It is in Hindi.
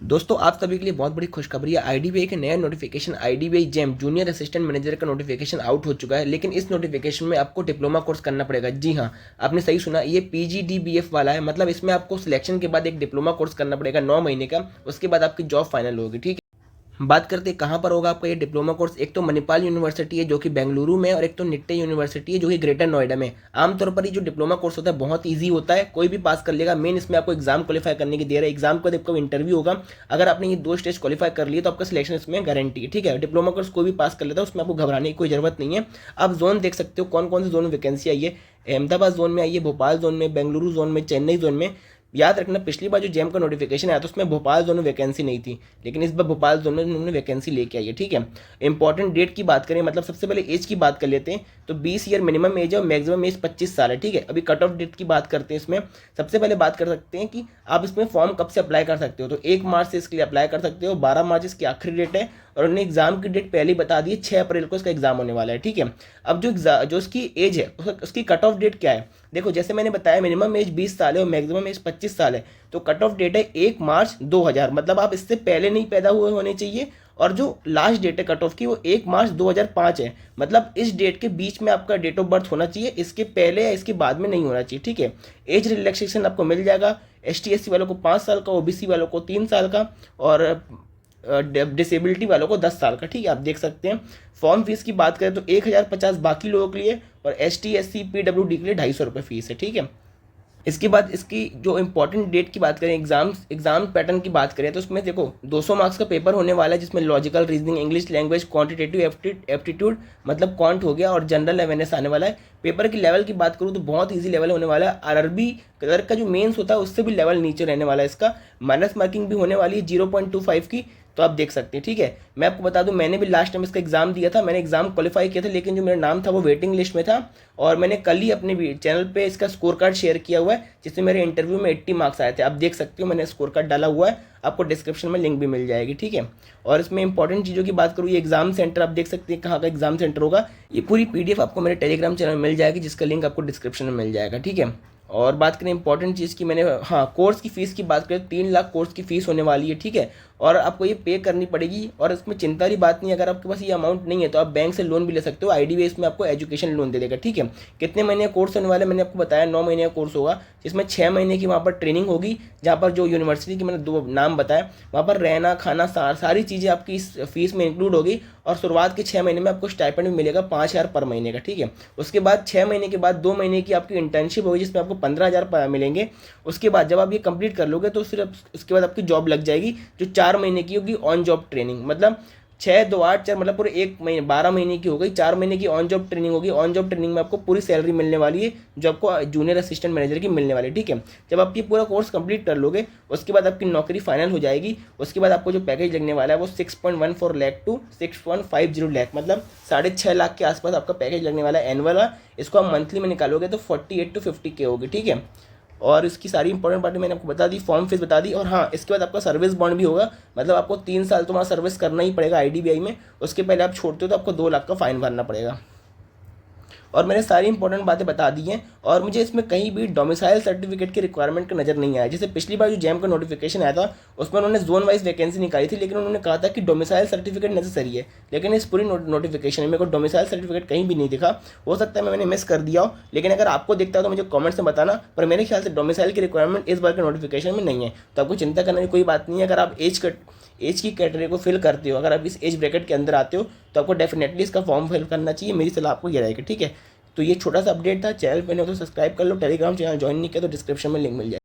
दोस्तों आप सभी के लिए बहुत बड़ी खुशखबरी है। आईडीबीआई के नया notification IDBI JAM junior assistant manager का नोटिफिकेशन आउट हो चुका है। लेकिन इस नोटिफिकेशन में आपको डिप्लोमा कोर्स करना पड़ेगा। जी हाँ, आपने सही सुना, ये पीजीडीबीएफ वाला है। मतलब इसमें आपको सिलेक्शन के बाद एक डिप्लोमा कोर्स करना पड़ेगा 9 महीने का। उसके बाद आपकी जॉब फाइनल होगी। ठीक है, बात करते हैं कहाँ पर होगा आपका ये डिप्लोमा कोर्स। एक तो मणिपाल यूनिवर्सिटी है जो कि बेंगलुरु में, और एक तो निट्टे यूनिवर्सिटी है जो कि ग्रेटर नोएडा में। आमतौर पर ये जो डिप्लोमा कोर्स होता है बहुत इजी होता है, कोई भी पास कर लेगा। मेन इसमें आपको एग्जाम क्वालिफाई करने की देर है। एग्जाम के बाद आपका इंटरव्यू होगा। अगर आपने ये 2 स्टेज क्वालिफाई कर लिए तो आपका सिलेक्शन इसमें गारंटी है। ठीक है, डिप्लोमा कोर्स कोई भी पास कर लेता है, उसमें आपको घबराने की कोई जरूरत नहीं है। आप जोन देख सकते हो कौन कौन से जोन में वैकेंसी आई है। अहमदाबाद जोन में आई है, भोपाल जोन में, बेंगलुरु जोन में, चेन्नई जोन में। याद रखना, पिछली बार जो जेम का नोटिफिकेशन आया था उसमें भोपाल जोन में वैकेंसी नहीं थी, लेकिन इस बार भोपाल जोन में उन्होंने वैकेंसी लेके आई है। ठीक है, इंपॉर्टेंट डेट की बात करें, मतलब सबसे पहले एज की बात कर लेते हैं। तो 20 ईयर मिनिमम एज है और मैक्सिमम एज 25 साल है। ठीक है, अभी कट ऑफ डेट की बात करते हैं। इसमें सबसे पहले बात कर सकते हैं कि आप इसमें फॉर्म कब से अप्लाई कर सकते हो। तो 1 मार्च से इसके लिए अप्लाई कर सकते हो। 12 मार्च इसकी आखिरी डेट है, और उन्होंने एग्जाम की डेट पहले ही बता दी है, 6 अप्रैल को इसका एग्जाम होने वाला है। ठीक है, अब जो उसकी एज है उसकी कट ऑफ डेट क्या है। देखो, जैसे मैंने बताया, मिनिमम एज 20 साल है और मैक्सिमम एज 25 साल है। तो कट ऑफ डेट है 1 मार्च 2000, मतलब आप इससे पहले नहीं पैदा हुए होने चाहिए। और जो लास्ट डेट है कट ऑफ की वो 1 मार्च 2005 है। मतलब इस डेट के बीच में आपका डेट ऑफ बर्थ होना चाहिए, इसके पहले या इसके बाद में नहीं होना चाहिए। ठीक है, एज रिलैक्सेशन आपको मिल जाएगा। ST SC वालों को 5 साल का, OBC वालों को 3 साल का, और डिसेबिलिटी वालों को 10 साल का। ठीक है, आप देख सकते हैं। फॉर्म फीस की बात करें तो 1050 बाकी लोगों के लिए, और ST SC PWD के लिए 250 रुपये फीस है। ठीक है, इसके बाद इसकी जो इंपॉर्टेंट डेट की बात करें, एग्जाम पैटर्न की बात करें, तो उसमें देखो 200 मार्क्स का पेपर होने वाला है, जिसमें logical reasoning, English language, quantitative aptitude मतलब क्वांट हो गया, और जनरल अवेयरनेस आने वाला है। पेपर की लेवल की बात करूँ तो बहुत ईजी लेवल होने वाला है। RRB कलर का जो मेंस होता है उससे भी लेवल नीचे रहने वाला है इसका। माइनस मार्किंग भी होने वाली है 0.25 की, तो आप देख सकते हैं। ठीक है, मैं आपको बता दूं, मैंने भी लास्ट टाइम इसका एग्जाम दिया था, मैंने एग्जाम क्वालिफाई किया था, लेकिन जो मेरा नाम था वो वेटिंग लिस्ट में था। और मैंने कल ही अपने चैनल पे इसका स्कोर कार्ड शेयर किया हुआ है, जिसमें मेरे इंटरव्यू में 80 मार्क्स आए थे। आप देख सकते हो, मैंने स्कोर कार्ड डाला हुआ है, आपको डिस्क्रिप्शन में लिंक भी मिल जाएगी। ठीक है, और इसमें इंपॉर्टेंट चीज़ों की बात करूँ, ये एग्जाम सेंटर आप देख सकते हैं कहाँ का एग्जाम सेंटर होगा। ये पूरी PDF आपको मेरे टेलीग्राम चैनल में मिल जाएगी, जिसका लिंक आपको डिस्क्रिप्शन में मिल जाएगा। ठीक है, और बात करें इंपॉर्टेंट चीज़ की, मैंने कोर्स की फ़ीस की बात करें, 3 लाख कोर्स की फ़ीस होने वाली है। ठीक है, और आपको ये पे करनी पड़ेगी, और इसमें चिंता की बात नहीं है। अगर आपके पास ये अमाउंट नहीं है तो आप बैंक से लोन भी ले सकते हो। IDBI इसमें आपको एजुकेशन लोन दे देगा। ठीक है, कितने महीने का कोर्स होने वाला है मैंने आपको बताया, 9 महीने का कोर्स होगा, जिसमें 6 महीने की वहाँ पर ट्रेनिंग होगी, जहाँ पर जो यूनिवर्सिटी की मैंने 2 नाम बताया, वहाँ पर रहना खाना सारी चीज़ें आपकी इस फीस में इंक्लूड होगी। और शुरुआत के 6 महीने में आपको स्टाइपेंड भी मिलेगा 5000 पर महीने का। ठीक है, उसके बाद 6 महीने के बाद 2 महीने की आपकी इंटर्नशिप होगी, जिसमें आपको 15,000 मिलेंगे। उसके बाद जब आप ये कंप्लीट कर लोगे तो फिर उसके बाद आपकी जॉब लग जाएगी, जो 4 महीने की होगी ऑन जॉब ट्रेनिंग। मतलब 6 2 8 4, मतलब पूरे 1 महीने 12 महीने की हो गई। 4 महीने की ऑन जॉब ट्रेनिंग होगी। ऑन जॉब ट्रेनिंग में आपको पूरी सैलरी मिलने वाली है, जो आपको जूनियर असिस्टेंट मैनेजर की मिलने वाली है। ठीक है, जब आप ये पूरा कोर्स कंप्लीट कर लोगे उसके बाद आपकी नौकरी फाइनल हो जाएगी। उसके बाद आपको जो पैकेज लगने वाला है वो 6.14 लाख टू 6.50 लाख, मतलब 6.5 लाख के आसपास आपका पैकेज लगने वाला है एनुअल। इसको आप मंथली में निकालोगे तो 48 to 50K होगी। ठीक है, और इसकी सारी इंपॉर्टेंट बातें मैंने आपको बता दी, फॉर्म फीस बता दी। और हाँ, इसके बाद आपका सर्विस बॉन्ड भी होगा, मतलब आपको 3 साल तो वहाँ सर्विस करना ही पड़ेगा IDBI में। उसके पहले आप छोड़ते हो तो आपको 2 लाख का फाइन भरना पड़ेगा। और मैंने सारी इंपॉर्टेंट बातें बता दी हैं, और मुझे इसमें कहीं भी डोमिसाइल सर्टिफिकेट की रिक्वायरमेंट का नजर नहीं आया। जैसे पिछली बार जो जेम का नोटिफिकेशन आया था उसमें उन्होंने जोन वाइज वैकेंसी निकाली थी, लेकिन उन्होंने कहा था कि डोमिसाइल सर्टिफिकेट नेसेसरी है। लेकिन इस पूरी नोटिफिकेशन में मेरे को डोमिसाइल सर्टिफिकेट कहीं भी नहीं दिखा। हो सकता है मैंने मिस कर दिया हो, लेकिन अगर आपको दिखता हो तो मुझे कॉमेंट्स में बताना। पर मेरे ख्याल से डोमिसाइल की रिक्वायरमेंट इस बार के नोटिफिकेशन में नहीं है, तो आपको चिंता करने की कोई बात नहीं है। अगर आप एज की कैटेगरी को फिल करते हो, अगर आप इस एज ब्रैकेट के अंदर आते हो, तो आपको डेफिनेटली इसका फॉर्म फिल करना चाहिए। मेरी सलाह आपको ये रहेगी। ठीक है, तो ये छोटा सा अपडेट था। चैनल पे नहीं हो तो सब्सक्राइब कर लो, टेलीग्राम चैनल ज्वाइन नहीं किया तो डिस्क्रिप्शन में लिंक मिल जाए।